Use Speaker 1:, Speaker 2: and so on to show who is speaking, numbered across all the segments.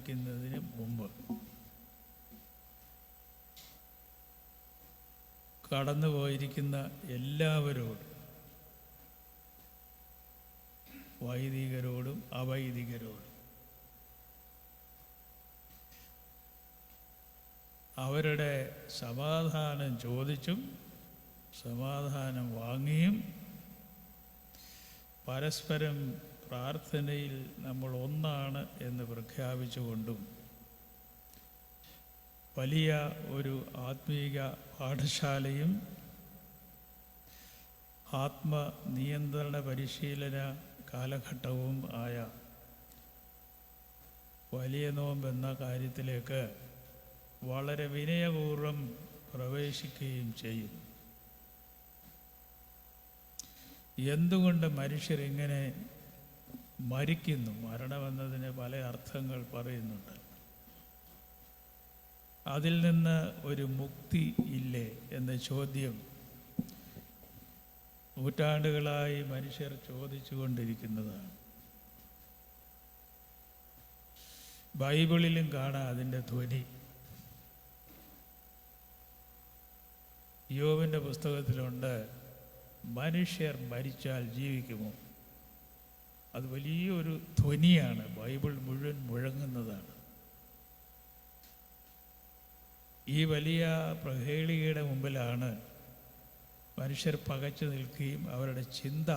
Speaker 1: ആരംഭിക്കുന്നതിന് മുമ്പ് കടന്നുപോയിരിക്കുന്ന എല്ലാവരോടും, വൈദികരോടും അവൈദികരോടും, അവരുടെ സമാധാനം ചോദിച്ചും സമാധാനം വാങ്ങിയും പരസ്പരം പ്രാർത്ഥനയിൽ നമ്മൾ ഒന്നാണ് എന്ന് പ്രഖ്യാപിച്ചുകൊണ്ടും വലിയ ഒരു ആത്മീക പാഠശാലയും ആത്മനിയന്ത്രണ പരിശീലന കാലഘട്ടവും ആയ വലിയ നോമ്പ് എന്ന കാര്യത്തിലേക്ക് വളരെ വിനയപൂർവ്വം പ്രവേശിക്കുകയും ചെയ്യും. എന്തുകൊണ്ട് മനുഷ്യരിങ്ങനെ മരിക്കുന്നു? മരണമെന്നതിന് പല അർത്ഥങ്ങൾ പറയുന്നുണ്ട്. അതിൽ നിന്ന് ഒരു മുക്തി ഇല്ലേ എന്ന ചോദ്യം നൂറ്റാണ്ടുകളായി മനുഷ്യർ ചോദിച്ചുകൊണ്ടിരിക്കുന്നതാണ്. ബൈബിളിലും കാണാം അതിൻ്റെ ധ്വനി. യോബിൻ്റെ പുസ്തകത്തിലുണ്ട്, മനുഷ്യർ മരിച്ചാൽ ജീവിക്കുമോ? അത് വലിയൊരു ധ്വനിയാണ്, ബൈബിൾ മുഴുവൻ മുഴങ്ങുന്നതാണ്. ഈ വലിയ പ്രഹേളികയുടെ മുമ്പിലാണ് മനുഷ്യർ പകച്ചു നിൽക്കുകയും അവരുടെ ചിന്ത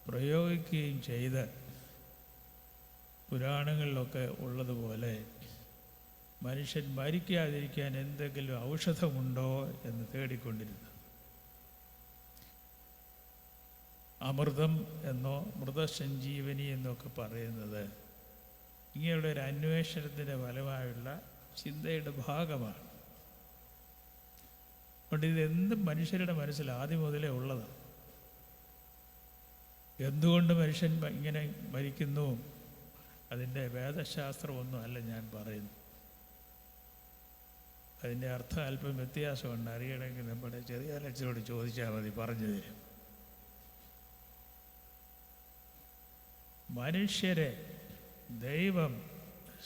Speaker 1: പ്രയോഗിക്കുകയും ചെയ്ത് പുരാണങ്ങളിലൊക്കെ ഉള്ളതുപോലെ മനുഷ്യൻ മരിക്കാതിരിക്കാൻ എന്തെങ്കിലും ഔഷധമുണ്ടോ എന്ന് തേടിക്കൊണ്ടിരുന്നത്. അമൃതം എന്നോ മൃതസഞ്ജീവനി എന്നൊക്കെ പറയുന്നത് ഇങ്ങനെയുള്ള ഒരു അന്വേഷണത്തിൻ്റെ ഫലമായുള്ള ചിന്തയുടെ ഭാഗമാണ്. അതുകൊണ്ട് ഇതെന്ത് മനുഷ്യരുടെ മനസ്സിൽ ആദ്യം മുതലേ ഉള്ളതാണ്. എന്തുകൊണ്ട് മനുഷ്യൻ ഇങ്ങനെ മരിക്കുന്നു, അതിൻ്റെ വേദശാസ്ത്രമൊന്നും അല്ല ഞാൻ പറയുന്നു. അതിൻ്റെ അർത്ഥം അല്പം വ്യത്യാസമുണ്ട്. അറിയണമെങ്കിൽ നമ്മുടെ ചെറിയ അച്ഛനോട് ചോദിച്ചാൽ മതി, പറഞ്ഞു തരും. മനുഷ്യരെ ദൈവം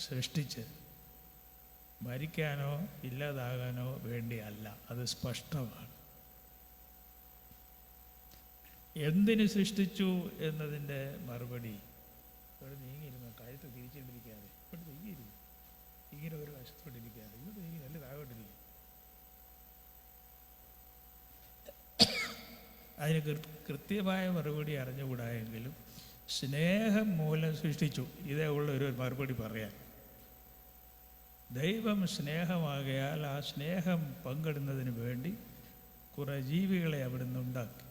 Speaker 1: സൃഷ്ടിച്ച് മരിക്കാനോ ഇല്ലാതാകാനോ വേണ്ടിയല്ല, അത് സ്പഷ്ടമാണ്. എന്തിന് സൃഷ്ടിച്ചു എന്നതിൻ്റെ മറുപടി ഇവിടെ നീങ്ങിയിരുന്ന കഴുത്ത് തിരിച്ചിട്ടിരിക്കാതെ, ഇവിടെ നീങ്ങിയിരുന്നു, ഇങ്ങനെ ഒരു വശത്തോട്ടിരിക്കാതെ, ഇവിടെ നീങ്ങി നല്ല താഴോട്ടിരിക്കും. അതിന് കൃത്യമായ മറുപടി അറിഞ്ഞുകൂടായെങ്കിലും സ്നേഹം മൂലം സൃഷ്ടിച്ചു, ഇതേ ഉള്ള ഒരു മറുപടി പറയാൻ. ദൈവം സ്നേഹമാകയാൽ ആ സ്നേഹം പങ്കിടുന്നതിന് വേണ്ടി കുറേ ജീവികളെ അവിടുന്ന് ഉണ്ടാക്കി.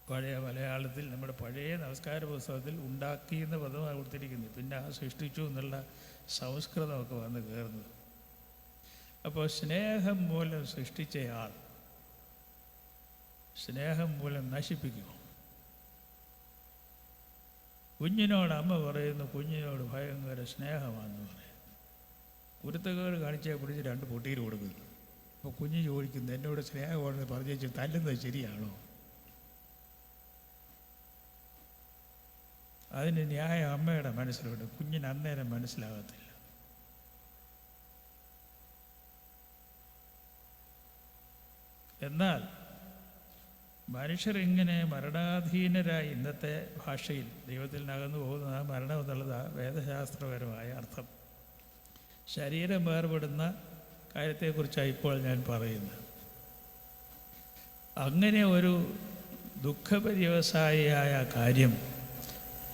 Speaker 1: പഴയ മലയാളത്തിൽ, നമ്മുടെ പഴയ നമസ്കാര പുസ്തകത്തിൽ ഉണ്ടാക്കി എന്ന പദമാണ് കൊടുത്തിരിക്കുന്നത്. പിന്നെ ആ സൃഷ്ടിച്ചു എന്നുള്ള സംസ്കൃതമൊക്കെ വന്ന് കയറുന്നത്. അപ്പോൾ സ്നേഹം മൂലം സൃഷ്ടിച്ചയാൾ സ്നേഹം മൂലം നശിപ്പിക്കുമോ? കുഞ്ഞിനോട് അമ്മ പറയുന്നു, കുഞ്ഞിനോട് ഭയങ്കര സ്നേഹമാണെന്ന് പറയും. കുരുത്തക്കേട് കാണിച്ചാൽ പിടിച്ച് 2 പൊട്ടിയിൽ കൊടുക്കുന്നു. അപ്പോൾ കുഞ്ഞ് ചോദിക്കുന്നു, എന്നോട് സ്നേഹമാണെന്ന് പറഞ്ഞു തല്ലുന്നത് ശരിയാണോ? അതിന് ന്യായം അമ്മയുടെ മനസ്സിലുണ്ട്, കുഞ്ഞിന് അന്നേരം മനസ്സിലാകത്തില്ല. എന്നാൽ മനുഷ്യരിങ്ങനെ മരണാധീനരായി, ഇന്നത്തെ ഭാഷയിൽ ദൈവത്തിൽ നകന്നു പോകുന്ന മരണം എന്നുള്ളത് വേദശാസ്ത്രപരമായ അർത്ഥം. ശരീരം വേർപെടുന്ന കാര്യത്തെക്കുറിച്ചാണ് ഇപ്പോൾ ഞാൻ പറയുന്നത്. അങ്ങനെ ഒരു ദുഃഖപര്യവസായിയായ കാര്യം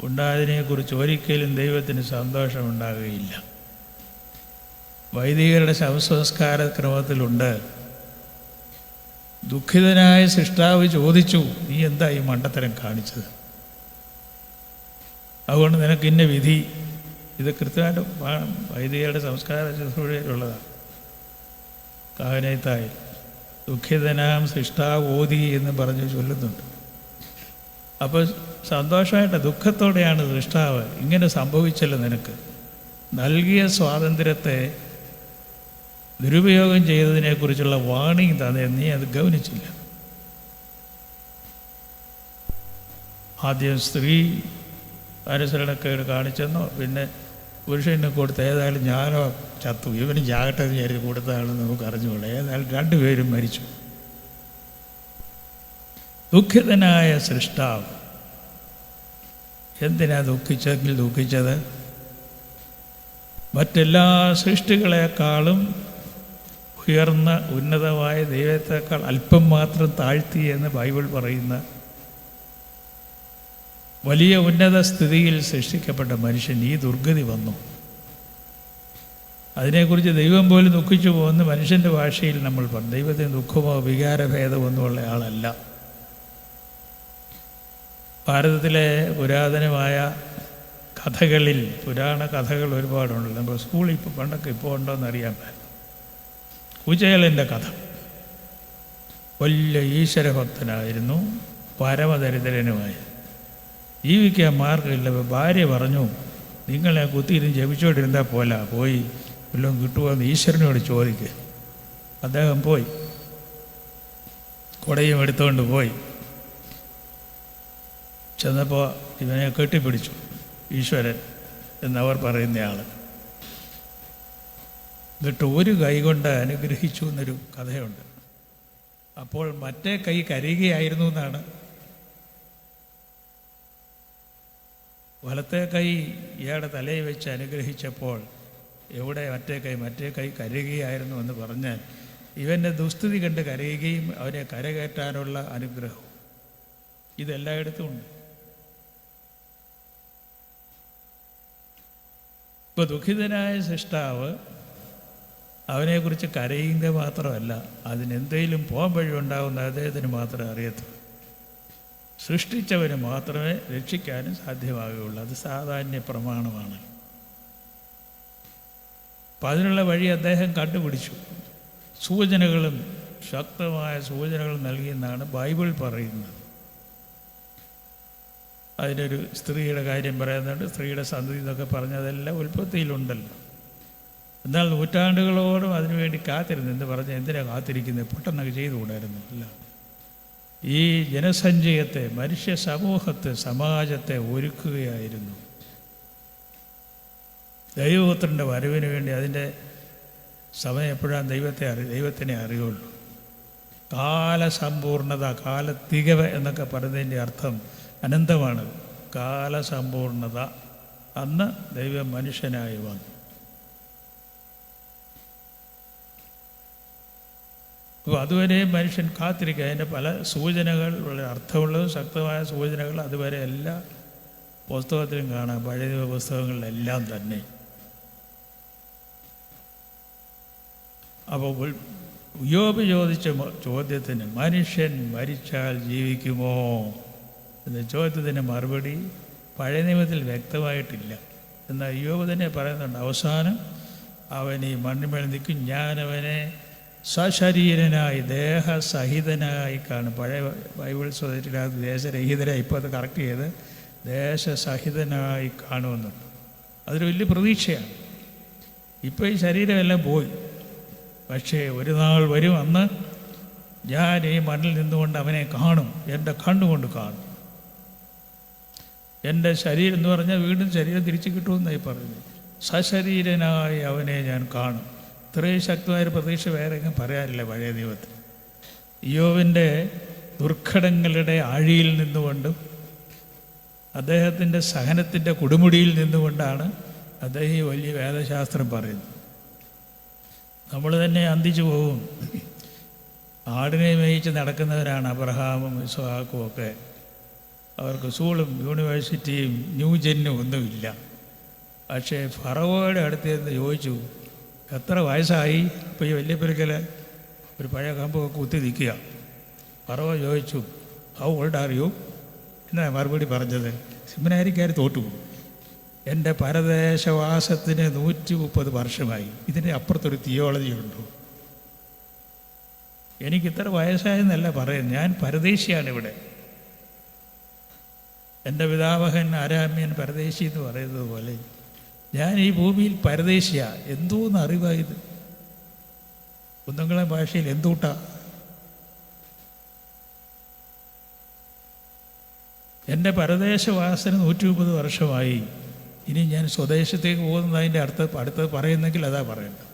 Speaker 1: ഉണ്ടായതിനെക്കുറിച്ച് ഒരിക്കലും ദൈവത്തിന് സന്തോഷമുണ്ടാകുകയില്ല. വൈദികരുടെ ശവസംസ്കാര ക്രമത്തിലുണ്ട്, ദുഃഖിതനായ സൃഷ്ടാവ് ചോദിച്ചു, നീ എന്താ ഈ മണ്ടത്തരം കാണിച്ചത്? അതുകൊണ്ട് നിനക്ക് ഇന്ന വിധി. ഇത് കൃത്യമായിട്ട് വൈദികരുടെ സംസ്കാര ശുശ്രൂഷയിലുള്ളതാണ്. കാഹനത്തായി ദുഃഖിതനാം സൃഷ്ടാവ് ഓതി എന്ന് പറഞ്ഞ് ചൊല്ലുന്നുണ്ട്. അപ്പോൾ സന്തോഷമായിട്ട് ദുഃഖത്തോടെയാണ് സൃഷ്ടാവ് ഇങ്ങനെ സംഭവിച്ചല്ലോ, നിനക്ക് നൽകിയ സ്വാതന്ത്ര്യത്തെ ദുരുപയോഗം ചെയ്തതിനെക്കുറിച്ചുള്ള വാണിംഗ് തന്നെ നീ അത് ഗൗനിച്ചില്ല. ആദ്യം സ്ത്രീ അനുസരണക്കേട് കാണിച്ചെന്നോ, പിന്നെ പുരുഷന് കൊടുത്ത ഏതായാലും ഞാനോ ചത്തു, ഇവനും ചാകട്ടെ എന്ന് വിചാരിച്ച് കൊടുത്തതാണെന്ന് നമുക്ക് അറിഞ്ഞുകൂടാ. ഏതായാലും രണ്ടുപേരും മരിച്ചു. ദുഃഖിതനായ സൃഷ്ടാവ് എന്തിനാ ദുഃഖിച്ചത്? മറ്റെല്ലാ സൃഷ്ടികളെക്കാളും ഉയർന്ന ഉന്നതമായ ദൈവത്തെക്കാൾ അല്പം മാത്രം താഴ്ത്തി എന്ന് ബൈബിൾ പറയുന്ന വലിയ ഉന്നത സ്ഥിതിയിൽ സൃഷ്ടിക്കപ്പെട്ട മനുഷ്യൻ ഈ ദുർഗതി വന്നു. അതിനെക്കുറിച്ച് ദൈവം പോലും ദുഃഖിച്ചു പോകുന്ന മനുഷ്യൻ്റെ ഭാഷയിൽ നമ്മൾ പറഞ്ഞു. ദൈവത്തിന് ദുഃഖമോ വികാരഭേദമൊന്നും ഉള്ള ആളല്ല. ഭാരതത്തിലെ പുരാതനമായ കഥകളിൽ പുരാണ കഥകൾ ഒരുപാടുണ്ടല്ലോ. നമ്മൾ സ്കൂളിൽ ഇപ്പോൾ പണ്ടൊക്കെ ഇപ്പോൾ ഉണ്ടോയെന്നറിയാൻ പറ്റും. കുചേലൻ്റെ കഥ. വലിയ ഈശ്വരഭക്തനായിരുന്നു, പരമദരിദ്രനുമായി. ജീവിക്കാൻ മാർഗമില്ല. ഭാര്യ പറഞ്ഞു, നിങ്ങളെ കുത്തിയിരുന്ന് ജപിച്ചുകൊണ്ടിരുന്നാൽ പോയി വല്ലതും കിട്ടുമോയെന്ന് ഈശ്വരനോട് ചോദിക്കുക. അദ്ദേഹം പോയി, കുടയും എടുത്തുകൊണ്ട് പോയി. ചെന്നപ്പോൾ ഇവനെ കെട്ടിപ്പിടിച്ചു ഈശ്വരൻ എന്നവർ പറയുന്നയാൾ. എന്നിട്ട് ഒരു കൈ കൊണ്ട് അനുഗ്രഹിച്ചു എന്നൊരു കഥയുണ്ട്. അപ്പോൾ മറ്റേ കൈ കരയുകയായിരുന്നു എന്നാണ്. വലത്തെ കൈ ഇയാളുടെ തലയിൽ വെച്ച് അനുഗ്രഹിച്ചപ്പോൾ എവിടെ മറ്റേ കൈ കരയുകയായിരുന്നു എന്ന് പറഞ്ഞാൽ ഇവൻ്റെ ദുസ്ഥിതി കണ്ട് കരയുകയും അവനെ കരകയറ്റാനുള്ള അനുഗ്രഹം ഇതെല്ലായിടത്തും ഉണ്ട്. ഇപ്പോൾ ദുഃഖിതനായ സൃഷ്ടാവ് അവനെക്കുറിച്ച് കരയുക മാത്രമല്ല, അതിനെന്തെങ്കിലും പോകാൻ വഴി ഉണ്ടാകുന്ന അദ്ദേഹത്തിന് മാത്രമേ അറിയത്തുള്ളൂ. സൃഷ്ടിച്ചവന് മാത്രമേ രക്ഷിക്കാനും സാധ്യമാകുകയുള്ളൂ. അത് സാധാരണ പ്രമാണമാണ്. അപ്പം അതിനുള്ള വഴി അദ്ദേഹം കണ്ടുപിടിച്ചു. സൂചനകളും ശക്തമായ സൂചനകളും നൽകിയെന്നാണ് ബൈബിൾ പറയുന്നത്. അതിനൊരു സ്ത്രീയുടെ കാര്യം പറയുന്നുണ്ട്. സ്ത്രീയുടെ സന്തതി എന്നൊക്കെ പറഞ്ഞതെല്ലാം ഉൽപ്പത്തിയിലുണ്ടല്ലോ. എന്നാൽ നൂറ്റാണ്ടുകളോടും അതിനുവേണ്ടി കാത്തിരുന്നു. എന്ന് പറഞ്ഞാൽ എന്തിനാണ് കാത്തിരിക്കുന്നത്? പെട്ടെന്നൊക്കെ ചെയ്തുകൂടായിരുന്നു. അല്ല, ഈ ജനസഞ്ചയത്തെ, മനുഷ്യ സമൂഹത്തെ, സമാജത്തെ ഒരുക്കുകയായിരുന്നു. ദൈവപുത്രൻ്റെ വരവിന് വേണ്ടി അതിൻ്റെ സമയം എപ്പോഴാണ് ദൈവത്തിനെ അറിയുള്ളൂ. കാലസമ്പൂർണത, കാലത്തികവ് എന്നൊക്കെ പറയുന്നതിൻ്റെ അർത്ഥം അനന്തമാണ്. കാലസമ്പൂർണത. അന്ന് ദൈവം മനുഷ്യനായി വന്നു. അപ്പോൾ അതുവരെ മനുഷ്യൻ കാത്തിരിക്കുക. അതിൻ്റെ പല സൂചനകൾ, വളരെ അർത്ഥമുള്ളതും ശക്തമായ സൂചനകൾ അതുവരെ എല്ലാ പുസ്തകത്തിലും കാണാം, പഴയ പുസ്തകങ്ങളിലെല്ലാം തന്നെ. അപ്പോൾ യോബ് ചോദിച്ച ചോദ്യത്തിന്, മനുഷ്യൻ മരിച്ചാൽ ജീവിക്കുമോ എന്ന ചോദ്യത്തിന് മറുപടി പഴയ നിയമത്തിൽ വ്യക്തമായിട്ടില്ല. എന്നാൽ യോബ് തന്നെ പറയുന്നുണ്ട്, അവസാനം അവൻ ഈ മണ്ണിന്മേൽ നിൽക്കും, ഞാനവനെ സശരീരനായി, ദേഹസഹിതനായി കാണും. പഴയ ബൈബിൾ സ്വതന്ത്രിനകത്ത് ദേശരഹിതനായി, ഇപ്പോൾ അത് കറക്റ്റ് ചെയ്ത് ദേശസഹിതനായി കാണുമെന്നുണ്ട്. അതൊരു വലിയ പ്രതീക്ഷയാണ്. ഇപ്പോൾ ഈ ശരീരമെല്ലാം പോയി, പക്ഷേ ഒരു നാൾ വരും, അന്ന് ഞാൻ ഈ മണ്ണിൽ നിന്നുകൊണ്ട് അവനെ കാണും, എൻ്റെ കണ്ണുകൊണ്ട് കാണും. എൻ്റെ ശരീരം എന്ന് പറഞ്ഞാൽ വീണ്ടും ശരീരം തിരിച്ചു കിട്ടുമെന്നായി പറയുന്നത്. സശരീരനായി അവനെ ഞാൻ കാണും. ഇത്രയും ശക്തമായൊരു പ്രതീക്ഷ വേറെ എങ്ങും പറയാനില്ല പഴയ നിയമത്തിൽ. യോബിൻ്റെ ദുർഘടങ്ങളുടെ ആഴിയിൽ നിന്നുകൊണ്ടും അദ്ദേഹത്തിൻ്റെ സഹനത്തിൻ്റെ കൊടുമുടിയിൽ നിന്നുകൊണ്ടാണ് അദ്ദേഹം ഈ വലിയ വേദശാസ്ത്രം പറയുന്നത്. നമ്മൾ തന്നെ അന്തിച്ചു പോകും. ആടിനെ മേയിച്ച് നടക്കുന്നവരാണ് അബ്രഹാമും ഇസ്ഹാക്കും ഒക്കെ. അവർക്ക് സ്കൂളും യൂണിവേഴ്സിറ്റിയും ന്യൂജെന്നും ഒന്നുമില്ല. പക്ഷേ ഫറവോയുടെ അടുത്ത് നിന്ന് ചോദിച്ചു, എത്ര വയസ്സായി? ഇപ്പോൾ ഈ വല്യപ്പുരക്കൽ ഒരു പഴയ കമ്പൊക്കെ കുത്തി നിൽക്കുക. ഫറവോ ചോദിച്ചു, ഹൗ ഓൾഡ് ആർ യു എന്നാ മറുപടി പറഞ്ഞത്. സെമിനാരിക്കാർ തോറ്റു. എൻ്റെ പരദേശവാസത്തിന് 130 വർഷമായി. ഇതിൻ്റെ അപ്പുറത്തൊരു തിയോളജി ഉണ്ടോ? എനിക്കിത്ര വയസ്സായെന്നല്ല പറയുന്നത്, ഞാൻ പരദേശിയാണ് ഇവിടെ. എൻ്റെ പിതാമഹൻ ആരാമ്യൻ പരദേശി എന്ന് പറയുന്നത് പോലെ ഞാൻ ഈ ഭൂമിയിൽ പരദേശിയാണ്. എന്തോന്ന് അറിവായത്? കുന്നംകുളം ഭാഷയിൽ എന്തൂട്ടാ? എൻ്റെ പരദേശവാസന് 130 വർഷമായി. ഇനി ഞാൻ സ്വദേശത്തേക്ക് പോകുന്നതിൻ്റെ അടുത്തത് പറയുന്നെങ്കിൽ അതാ പറയേണ്ടത്.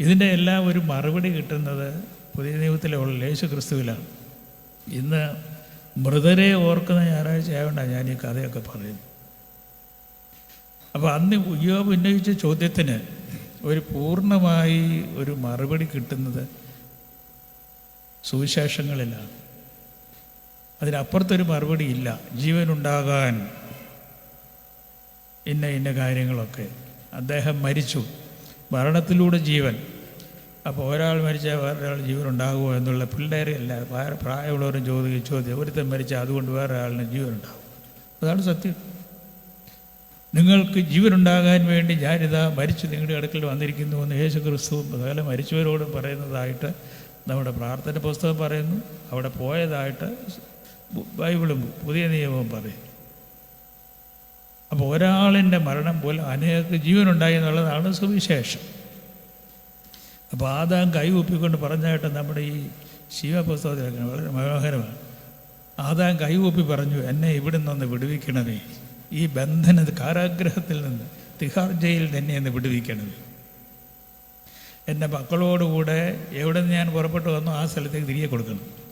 Speaker 1: ഇതിൻ്റെ എല്ലാം ഒരു മറുപടി കിട്ടുന്നത് പുതിയ നിയമത്തിലുള്ള യേശു ക്രിസ്തുവിലാണ്. ഇന്ന് മൃതരെ ഓർക്കുന്ന ഞായറാഴ്ച ആയതുകൊണ്ടാണ് ഞാൻ ഈ കഥയൊക്കെ പറയുന്നത്. അപ്പോൾ അന്ന് യോബ് ഉന്നയിച്ച ചോദ്യത്തിന് ഒരു പൂർണ്ണമായി ഒരു മറുപടി കിട്ടുന്നത് സുവിശേഷങ്ങളിലാണ്. അതിനപ്പുറത്തൊരു മറുപടി ഇല്ല. ജീവനുണ്ടാകാൻ ഇന്ന കാര്യങ്ങളൊക്കെ. അദ്ദേഹം മരിച്ചു, മരണത്തിലൂടെ ജീവൻ. അപ്പോൾ ഒരാൾ മരിച്ചാൽ വേറൊരാൾ ജീവൻ ഉണ്ടാകുമോ എന്നുള്ള പിള്ളേരെ അല്ല, പ്രായമുള്ളവരും ചോദ്യം ഒരുത്തൻ മരിച്ചാൽ അതുകൊണ്ട് വേറെ ആളിന് ജീവൻ ഉണ്ടാകും. അതാണ് സത്യം. നിങ്ങൾക്ക് ജീവനുണ്ടാകാൻ വേണ്ടി ഞാനിതാ മരിച്ചു നിങ്ങളുടെ അടുക്കൽ വന്നിരിക്കുന്നു എന്ന് യേശു ക്രിസ്തുവും അതുപോലെ മരിച്ചവരോടും പറയുന്നതായിട്ട് നമ്മുടെ പ്രാർത്ഥന പുസ്തകം പറയുന്നു. അവിടെ പോയതായിട്ട് ബൈബിളും പുതിയ നിയമവും പറയും. അപ്പോൾ ഒരാളിൻ്റെ മരണം പോലെ അനേക ജീവനുണ്ടായി എന്നുള്ളതാണ് സുവിശേഷം. അപ്പോൾ ആദാം കൈകൂപ്പിക്കൊണ്ട് പറഞ്ഞായിട്ട് നമ്മുടെ ഈ ശിവപുസ്തകത്തിലൊക്കെ വളരെ മനോഹരമാണ്. ആദാം കൈകൂപ്പി പറഞ്ഞു, എന്നെ ഇവിടെ നിന്നൊന്ന് വിടുവിക്കണമേ, ഈ കാരാഗ്രഹത്തിൽ നിന്ന്, തിഹാർ ജയിലിൽ തന്നെ ഒന്ന് വിടുവിക്കണമേ. എൻ്റെ മക്കളോടുകൂടെ എവിടെ നിന്ന് ഞാൻ പുറപ്പെട്ടു വന്നോ ആ സ്ഥലത്തേക്ക്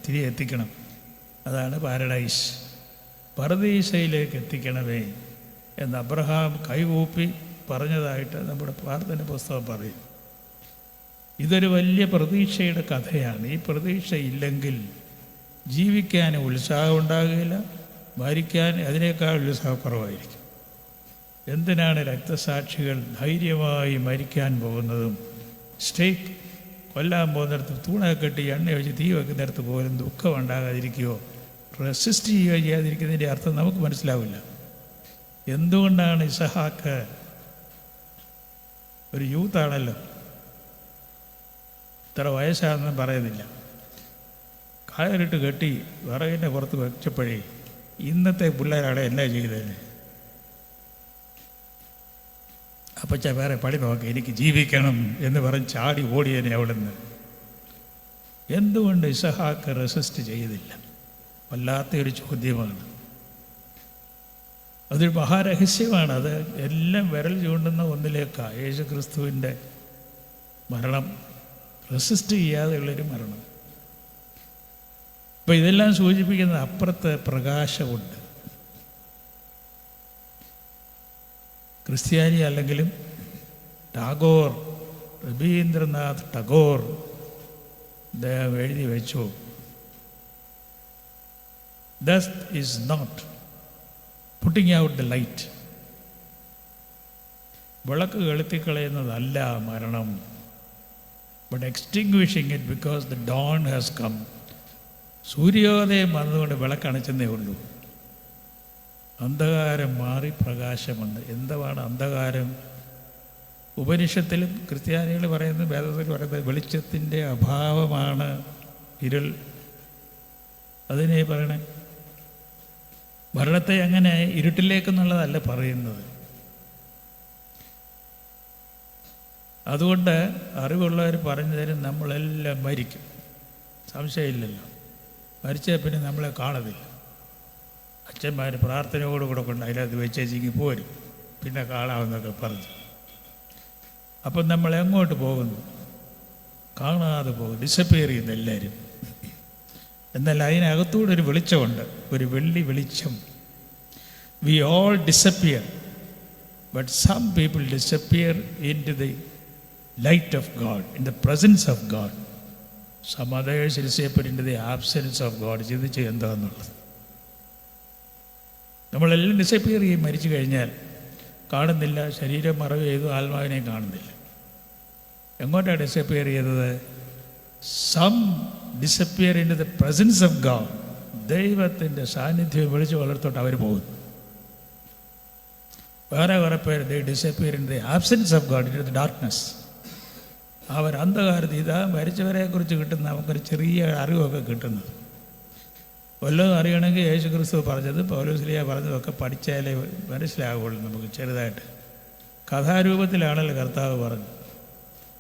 Speaker 1: തിരികെ എത്തിക്കണം. അതാണ് പാരഡൈസ്. പറുദീസയിലേക്ക് എത്തിക്കണമേ എന്ന് അബ്രഹാം കൈകൂപ്പി പറഞ്ഞതായിട്ട് നമ്മുടെ പ്രാർത്ഥന പുസ്തകം പറയും. ഇതൊരു വലിയ പ്രതീക്ഷയുടെ കഥയാണ്. ഈ പ്രതീക്ഷ ഇല്ലെങ്കിൽ ജീവിക്കാൻ ഉത്സാഹം ഉണ്ടാകുകയില്ല, മരിക്കാൻ അതിനേക്കാൾ ഉത്സാഹക്കുറവായിരിക്കും. എന്തിനാണ് രക്തസാക്ഷികൾ ധൈര്യമായി മരിക്കാൻ പോകുന്നതും സ്റ്റേക്ക് കൊല്ലാൻ പോകുന്നിടത്ത് തൂണൊക്കെ കെട്ടി എണ്ണ ഒഴിച്ച് തീ വെക്കുന്നിടത്ത് പോലും ദുഃഖം ഉണ്ടാകാതിരിക്കുകയോ റെസിസ്റ്റ് ചെയ്യുകയോ ചെയ്യാതിരിക്കുന്നതിൻ്റെ അർത്ഥം നമുക്ക് മനസ്സിലാവില്ല. എന്തുകൊണ്ടാണ് ഇസഹാക്ക് ഒരു യൂത്താണല്ലോ, ഇത്ര വയസ്സാണെന്നും പറയുന്നില്ല, കയറിട്ട് കെട്ടി വിറകിൻ്റെ പുറത്ത് വെച്ചപ്പോഴേ ഇന്നത്തെ പിള്ളേരാണ് എന്നാ ചെയ്തത്? അപ്പച്ച വേറെ പണി നോക്കി, എനിക്ക് ജീവിക്കണം എന്ന് പറഞ്ഞ് ചാടി ഓടിയതിനെ അവിടെ നിന്ന്. എന്തുകൊണ്ട് ഇസഹാക്ക് റെസിസ്റ്റ് ചെയ്തില്ല? വല്ലാത്തൊരു ചോദ്യമാണ്. അതൊരു മഹാരഹസ്യമാണ്. അത് എല്ലാം വിരൽ ചൂണ്ടുന്ന ഒന്നിലേക്കാണ്. യേശു ക്രിസ്തുവിൻ്റെ മരണം റെസിസ്റ്റ് ചെയ്യാതെയുള്ളൊരു മരണം. അപ്പോൾ ഇതെല്ലാം സൂചിപ്പിക്കുന്നത് അപ്പുറത്ത് പ്രകാശമുണ്ട്. ക്രിസ്ത്യാനി അല്ലെങ്കിലും ടാഗോർ, രവീന്ദ്രനാഥ് ടാഗോർ അദ്ദേഹം എഴുതി വെച്ചു, death is not putting out the light. വിളക്ക് കൊളുത്തിക്കളയുന്നതല്ല മരണം, but extinguishing it because the dawn has come. സൂര്യോദയം വന്നുകൊണ്ട് വിളക്കണച്ചെന്നേ ഉള്ളൂ. അന്ധകാരം മാറി പ്രകാശമുണ്ട്. എന്താണ് അന്ധകാരം? ഉപനിഷത്തിലും ക്രിസ്ത്യാനികൾ പറയുന്നത്, വേദത്തിൽ പറയുന്നത് വെളിച്ചത്തിൻ്റെ അഭാവമാണ് ഇരുൾ. അതിനെ പറയണേ. മരണത്തെ അങ്ങനെ ഇരുട്ടിലേക്കെന്നുള്ളതല്ല പറയുന്നത്. അതുകൊണ്ട് അറിവുള്ളവർ പറഞ്ഞു തരും, നമ്മളെല്ലാം മരിക്കും, സംശയമില്ലല്ലോ. മരിച്ചാൽ പിന്നെ നമ്മളെ കാണത്തില്ല. അച്ഛന്മാർ പ്രാർത്ഥനയോടുകൂടെ കൊണ്ട് അതിനകത്ത് വെച്ചേച്ചിങ്ങി പോരും, പിന്നെ കാണാമെന്നൊക്കെ പറഞ്ഞു. അപ്പം നമ്മൾ എങ്ങോട്ട് പോകുന്നു? കാണാതെ പോകും, ഡിസപ്പിയർ ചെയ്യുന്നു എല്ലാവരും. എന്നാൽ അതിനകത്തൂടെ ഒരു വെളിച്ചമുണ്ട്, ഒരു വെള്ളി വെളിച്ചം. We all disappear, but some people disappear into the light of God, in the presence of God. Some others disappear into the absence of God. ചിന്തിച്ച് എന്താന്നുള്ളത്. നമ്മളെല്ലാം ഡിസപ്പിയർ ചെയ്യും. മരിച്ചു കഴിഞ്ഞാൽ കാണുന്നില്ല, ശരീരം മറവ് ചെയ്തു, ആത്മാവിനെ കാണുന്നില്ല. എങ്ങോട്ടാണ് ഡിസപ്പിയർ ചെയ്തത്? Some disappear into the presence of God. ദൈവത്തിൻ്റെ സാന്നിധ്യം വിളിച്ച് വളർത്തോട്ട് അവർ പോകുന്നു. വേറെ കുറേ പേര് they disappear in the absence of God, into the darkness. അവർ അന്ധകാരത്തിൽ ഇതാ മരിച്ചവരെക്കുറിച്ച് കിട്ടുന്ന നമുക്കൊരു ചെറിയ അറിവൊക്കെ കിട്ടുന്നത്. വല്ലതും അറിയണമെങ്കിൽ യേശു ക്രിസ്തു പറഞ്ഞത്, പൗലോസ്ലീഹ പറഞ്ഞതൊക്കെ പഠിച്ചാലേ മനസ്സിലാവുള്ളൂ നമുക്ക്. ചെറുതായിട്ട് കഥാരൂപത്തിലാണല്ലോ കർത്താവ് പറഞ്ഞു.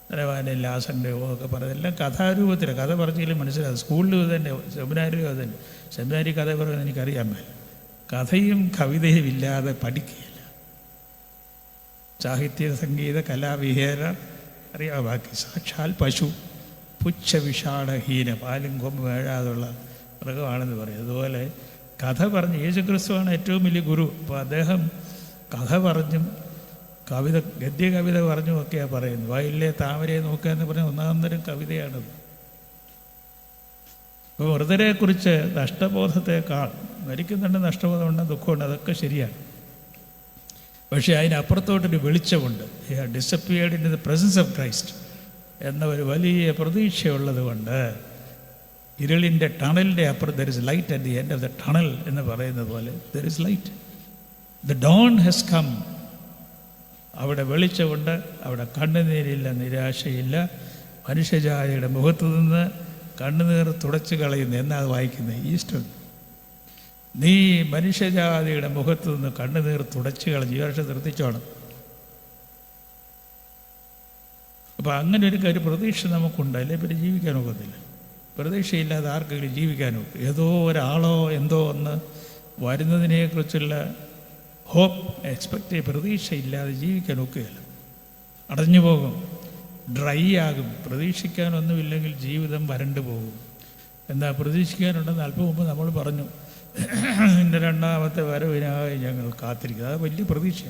Speaker 1: നരവാൻ്റെ ലാസൻ്റെ ഒക്കെ പറഞ്ഞതെല്ലാം കഥാരൂപത്തിലാണ്. കഥ പറഞ്ഞെങ്കിലും മനസ്സിലാകും. സ്കൂളിലും ഇത് തന്നെ, സെമിനാരിലും അത് തന്നെ. സെമിനാരി കഥ പറയുന്നത് എനിക്കറിയാൻ മേല. കഥയും കവിതയും ഇല്ലാതെ പഠിക്കുകയില്ല. സാഹിത്യ സംഗീത കലാവിഹേര അറിയാം ബാക്കി. സാക്ഷാൽ പശു പുച്ഛവിഷാണഹീന, പാലും കൊമ്പ് വേഴാതുള്ള മൃഗമാണെന്ന് പറയും. അതുപോലെ കഥ പറഞ്ഞ് യേശുക്രിസ്തുവാണ് ഏറ്റവും വലിയ ഗുരു. അപ്പോൾ അദ്ദേഹം കഥ പറഞ്ഞും കവിത ഗദ്യകവിത പറഞ്ഞുമൊക്കെയാണ് പറയുന്നത്. വയലിലെ താമരയെ നോക്കുക എന്ന് പറഞ്ഞാൽ ഒന്നാന്തരം കവിതയാണത്. അപ്പോൾ മൃതരെക്കുറിച്ച് നഷ്ടബോധത്തെക്കാൾ, മരിക്കുന്നുണ്ട്, നഷ്ടബോധമുണ്ട്, ദുഃഖമുണ്ട്, അതൊക്കെ ശരിയാണ്. പക്ഷേ അതിനപ്പുറത്തോട്ടൊരു വെളിച്ചമുണ്ട്. Disappeared in the presence of Christ എന്ന ഒരു വലിയ പ്രതീക്ഷയുള്ളത് കൊണ്ട് ഇരുളിൻ്റെ ടണലിൻ്റെ അപ്പുറത്ത് there is light at the end of the tunnel എന്ന് പറയുന്നത് പോലെ there is light. The dawn has come. അവിടെ വെളിച്ചമുണ്ട്, അവിടെ കണ്ണുനീരില്ല, നിരാശയില്ല. മനുഷ്യജാതിയുടെ മുഖത്തു നിന്ന് കണ്ണുനീർ തുടച്ചു കളയുന്നു എന്നാണ് വായിക്കുന്നത്. ഈസ്റ്റർ, നീ മനുഷ്യജാതിയുടെ മുഖത്തു നിന്ന് കണ്ണുനീർ തുടച്ചു കളഞ്ഞു. ഈ വർഷം ശ്രദ്ധിച്ചോണം. അപ്പോൾ അങ്ങനെ ഒരു പ്രതീക്ഷ നമുക്കുണ്ട്. അല്ലേ പിന്നെ ജീവിക്കാൻ ഒക്കത്തില്ല. പ്രതീക്ഷയില്ലാതെ ആർക്കെങ്കിലും ജീവിക്കാനോ, ഏതോ ഒരാളോ എന്തോ ഒന്ന് വരുന്നതിനെക്കുറിച്ചുള്ള ഹോപ്പ് എക്സ്പെക്റ്റ് പ്രതീക്ഷയില്ലാതെ ജീവിക്കാൻ ഒക്കുകയില്ല. അടഞ്ഞു പോകും, ഡ്രൈ ആകും. പ്രതീക്ഷിക്കാനൊന്നുമില്ലെങ്കിൽ ജീവിതം വരണ്ടു പോകും. എന്താ പ്രതീക്ഷിക്കാനുണ്ടെന്ന് അല്പം മുമ്പ് നമ്മൾ പറഞ്ഞു. എൻ്റെ രണ്ടാമത്തെ വരവിനായി ഞങ്ങൾ കാത്തിരിക്കുക. അത് വലിയ പ്രതീക്ഷ.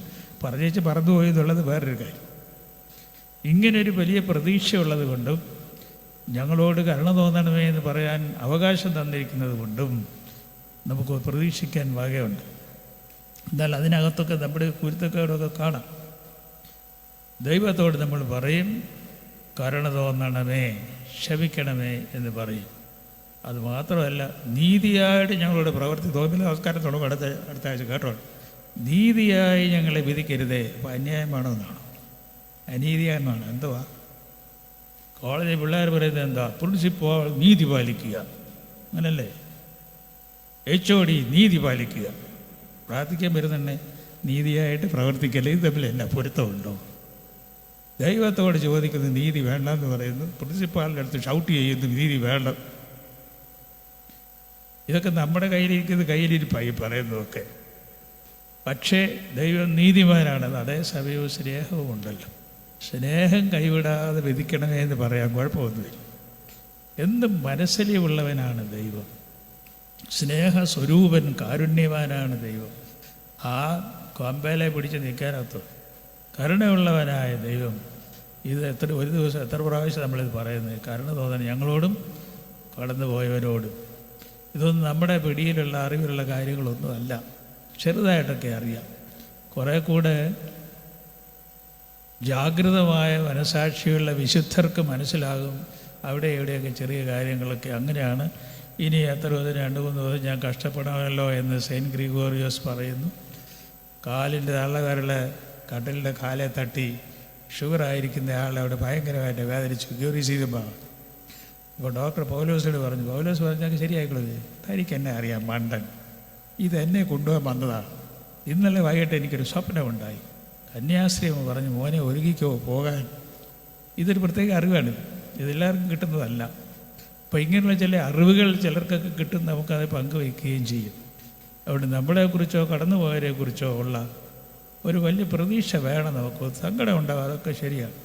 Speaker 1: പറഞ്ഞേച്ച് പറന്നുപോയി എന്നുള്ളത് വേറൊരു കാര്യം. ഇങ്ങനൊരു വലിയ പ്രതീക്ഷയുള്ളത് കൊണ്ടും ഞങ്ങളോട് കരുണ തോന്നണമേ എന്ന് പറയാൻ അവകാശം തന്നിരിക്കുന്നത് കൊണ്ടും നമുക്ക് പ്രതീക്ഷിക്കാൻ വകയുണ്ട്. എന്നാൽ അതിനകത്തൊക്കെ നമ്മുടെ കുരുത്തക്കേടൊക്കെ കാണാം. ദൈവത്തോട് നമ്മൾ പറയും, കരുണ തോന്നണമേ, ക്ഷമിക്കണമേ എന്ന് പറയും. അതുമാത്രമല്ല, നീതിയായിട്ട് ഞങ്ങളുടെ പ്രവൃത്തി തോന്നില്ല. നമസ്കാരം തുടങ്ങും. അടുത്ത ആഴ്ച കേട്ടോ, നീതിയായി ഞങ്ങളെ വിധിക്കരുതേ. അപ്പോൾ അന്യായമാണോ എന്നാണോ? അനീതിയാണെന്നാണ്. എന്തുവാ കോളേജിൽ പിള്ളേർ പറയുന്നത്? എന്താ പ്രിൻസിപ്പൽ നീതി പാലിക്കുക, അങ്ങനല്ലേ? HOD നീതി പാലിക്കുക. പ്രാർത്ഥിക്കാൻ വരുന്നുണ്ടേ നീതിയായിട്ട് പ്രവർത്തിക്കല്ലേ. ഇത് തമ്മിൽ എന്നാ പൊരുത്തമുണ്ടോ? ദൈവത്തോട് ചോദിക്കുന്നത് നീതി വേണ്ടെന്ന് പറയുന്നു, പ്രിൻസിപ്പാളിൻ്റെ അടുത്ത് ഷൗട്ട് ചെയ്യുന്നു നീതി വേണ്ട. ഇതൊക്കെ നമ്മുടെ കയ്യിലിരിപ്പായി പറയുന്നതൊക്കെ. പക്ഷേ ദൈവം നീതിമാനാണ്. അതേ സമയവും സ്നേഹവും ഉണ്ടല്ലോ. സ്നേഹം കൈവിടാതെ വിധിക്കണമേ എന്ന് പറയാൻ കുഴപ്പമൊന്നുമില്ല. എന്തും മനസ്സിലുള്ളവനാണ് ദൈവം. സ്നേഹസ്വരൂപൻ, കാരുണ്യവാനാണ് ദൈവം. ആ കൊമ്പേലെ പിടിച്ച് നിൽക്കാനകത്ത് കരുണയുള്ളവനായ ദൈവം. ഇത് ഒരു ദിവസം എത്ര പ്രാവശ്യം നമ്മളിത് പറയുന്നത്? കരുണ തോന്നണം ഞങ്ങളോടും കടന്നു പോയവരോടും. ഇതൊന്നും നമ്മുടെ പിടിയിലുള്ള അറിവിലുള്ള കാര്യങ്ങളൊന്നുമല്ല. ചെറുതായിട്ടൊക്കെ അറിയാം. കുറേ കൂടെ ജാഗ്രതമായ മനസാക്ഷിയുള്ള വിശുദ്ധർക്ക് മനസ്സിലാകും അവിടെ എവിടെയൊക്കെ ചെറിയ കാര്യങ്ങളൊക്കെ. അങ്ങനെയാണ്. ഇനി എത്ര ദിവസം 2-3 ദിവസം ഞാൻ കഷ്ടപ്പെടണമല്ലോ എന്ന് സെയിൻറ്റ് ഗ്രിഗോറിയോസ് പറയുന്നു. കാലിൻ്റെ തള്ളകാരുടെ കട്ടലിൻ്റെ കാലെ തട്ടി ഷുഗറായിരിക്കുന്ന ആളെ അവിടെ ഭയങ്കരമായിട്ട് വേദനിച്ചു ക്യൂറീസ് ചെയ്തപ്പോൾ. അപ്പോൾ ഡോക്ടർ പൗലോസിനോട് പറഞ്ഞു. പൗലോസ് പറഞ്ഞാൽ ശരിയായിക്കൊള്ളത്, തനിക്ക് എന്നെ അറിയാം മണ്ടൻ, ഇതെന്നെ കൊണ്ടുപോകാൻ വന്നതാണ്. ഇന്നലെ വൈകിട്ട് എനിക്കൊരു സ്വപ്നമുണ്ടായി. കന്യാസ്ത്രീ പറഞ്ഞു, മോനെ ഒരുങ്ങിക്കോ പോകാൻ. ഇതൊരു പ്രത്യേക അറിവാണിത്. ഇതെല്ലാവർക്കും കിട്ടുന്നതല്ല. അപ്പോൾ ഇങ്ങനെയുള്ള ചില അറിവുകൾ ചിലർക്കൊക്കെ കിട്ടും. നമുക്കത് പങ്കുവയ്ക്കുകയും ചെയ്യും. അതുകൊണ്ട് നമ്മളെക്കുറിച്ചോ കടന്നുപോയവരെക്കുറിച്ചോ ഉള്ള ഒരു വലിയ പ്രതീക്ഷ വേണം നമുക്ക്. സങ്കടം ഉണ്ടാകും, അതൊക്കെ ശരിയാണ്.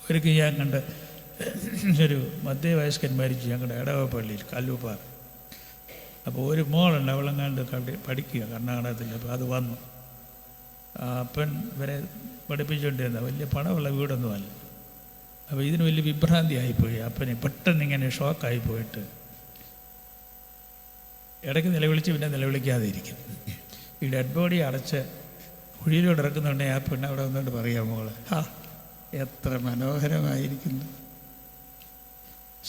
Speaker 1: ഒരിക്കൽ ഞാൻ കണ്ട് ഒരു മധ്യവയസ്കൻ മരിച്ചു ഞങ്ങളുടെ ഇടവപ്പള്ളിയിൽ കല്ലൂപ്പാറ. അപ്പോൾ ഒരു മോളുണ്ട്, അവളെങ്ങാണ്ട് പഠിക്കുക കർണാടകത്തിൽ. അപ്പോൾ അത് വന്നു. അപ്പൻ ഇവരെ പഠിപ്പിച്ചുകൊണ്ടിരുന്ന വലിയ പണമുള്ള വീടൊന്നുമല്ല. അപ്പോൾ ഇതിന് വലിയ വിഭ്രാന്തി ആയിപ്പോയി. അപ്പന് പെട്ടെന്ന് ഇങ്ങനെ ഷോക്കായി പോയിട്ട് ഇടയ്ക്ക് നിലവിളിച്ച് പിന്നെ നിലവിളിക്കാതെ ഇരിക്കും. ഈ ഡെഡ് ബോഡി അടച്ച് കുഴിയിലോട്ട് ഇറക്കുന്നുണ്ടെങ്കിൽ ആ പെണ്ണ് അവിടെ വന്നുകൊണ്ട് പറയാം, മോളെ എത്ര മനോഹരമായിരിക്കുന്നു.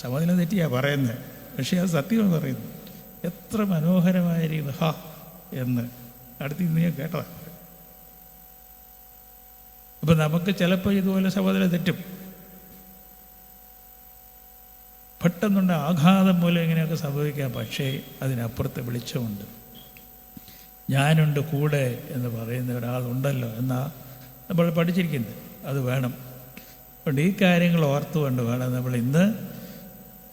Speaker 1: സമനില തെറ്റിയാണ് പറയുന്നത്, പക്ഷേ അത് സത്യമാണ് പറയുന്നത്. എത്ര മനോഹരമായിരിക്കുന്നു എന്ന് അടുത്ത് ഇന്ന് ഞാൻ കേട്ടതാ. അപ്പം നമുക്ക് ചിലപ്പോൾ ഇതുപോലെ സമനില തെറ്റും. പെട്ടെന്നുണ്ട് ആഘാതം മൂലം ഇങ്ങനെയൊക്കെ സംഭവിക്കാം. പക്ഷേ അതിനപ്പുറത്ത് വെളിച്ചമുണ്ട്. ഞാനുണ്ട് കൂടെ എന്ന് പറയുന്ന ഒരാളുണ്ടല്ലോ എന്നാ നമ്മൾ പഠിച്ചിരിക്കുന്നത്. അത് വേണം. അതുകൊണ്ട് ഈ കാര്യങ്ങൾ ഓർത്തുകൊണ്ട് വേണം നമ്മൾ ഇന്ന്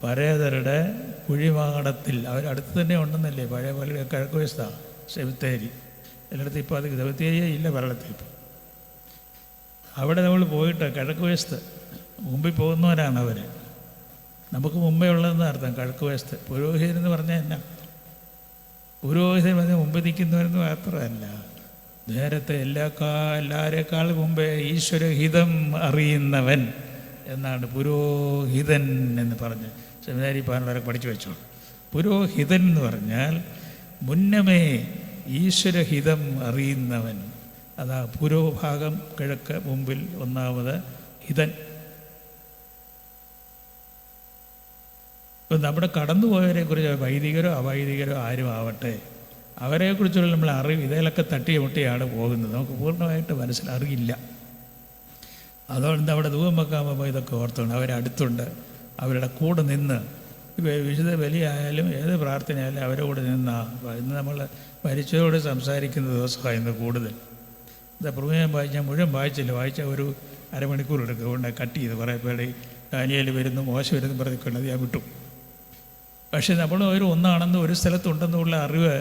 Speaker 1: പരേതരുടെ കുഴിമാടത്തിൽ, അവരടുത്ത് തന്നെ ഉണ്ടെന്നല്ലേ, പഴയ പള്ളിയുടെ കിഴക്ക് വശത്താണ് സെമിത്തേരി. എല്ലായിടത്തും ഇപ്പോൾ അത് സെമിത്തേരിയേ ഇല്ല കേരളത്തിൽ. ഇപ്പോൾ അവിടെ നമ്മൾ പോയിട്ട് കിഴക്ക് വശത്ത് മുമ്പിൽ പോകുന്നവരാണ് അവർ. നമുക്ക് മുമ്പേ ഉള്ളതെന്ന് അർത്ഥം കിഴക്ക് വശത്ത്. പുരോഹിതൻ എന്ന് പറഞ്ഞാൽ എന്നാ? പുരോഹിതൻ പറഞ്ഞാൽ മുമ്പ് നിൽക്കുന്നവരെന്ന് മാത്രമല്ല, നേരത്തെ എല്ലാവരെക്കാളും മുമ്പേ ഈശ്വരഹിതം അറിയുന്നവൻ എന്നാണ് പുരോഹിതൻ എന്ന് പറഞ്ഞ് സെമിനാരി പാനുള്ളവരൊക്കെ പഠിച്ചു വെച്ചോളൂ. പുരോഹിതൻ എന്ന് പറഞ്ഞാൽ മുന്നമേ ഈശ്വരഹിതം അറിയുന്നവൻ. അതാ പുരോഭാഗം കിഴക്ക്, മുമ്പിൽ ഒന്നാമത് ഹിതൻ. ഇപ്പം നമ്മുടെ കടന്നുപോയവരെക്കുറിച്ച് വൈദികരോ അവൈദികരോ ആരും ആവട്ടെ, അവരെക്കുറിച്ചുള്ള നമ്മൾ അറിവ് ഇതിലൊക്കെ തട്ടിയ മുട്ടിയാണ് പോകുന്നത്. നമുക്ക് പൂർണ്ണമായിട്ട് അറിയില്ല. അതുകൊണ്ട് അവിടെ ധൂപം വെക്കാൻ പോകുമ്പോൾ ഇതൊക്കെ ഓർത്തോണം. അവരടുത്തുണ്ട്, അവരുടെ കൂടെ നിന്ന് വിശുദ്ധ ബലിയായാലും ഏത് പ്രാർത്ഥനയായാലും അവരുടെ കൂടെ ഇന്ന് നമ്മൾ മരിച്ചവരോട് സംസാരിക്കുന്ന ദിവസമാണ് ഇന്ന് കൂടുതൽ. എന്താ പ്രമേയം വായിച്ചാൽ മുഴുവൻ വായിച്ച ഒരു അരമണിക്കൂർ എടുക്കും. അതുകൊണ്ട് കട്ട് ചെയ്ത് കുറേ പേര് ദാനിയേൽ വരുന്നു, മോശ വരുന്നു പറഞ്ഞിട്ടുണ്ട്, ഞാൻ വിട്ടു. പക്ഷേ നമ്മൾ ഒന്നാണെന്ന് ഒരു സ്ഥലത്തുണ്ടെന്നുള്ള അറിവ്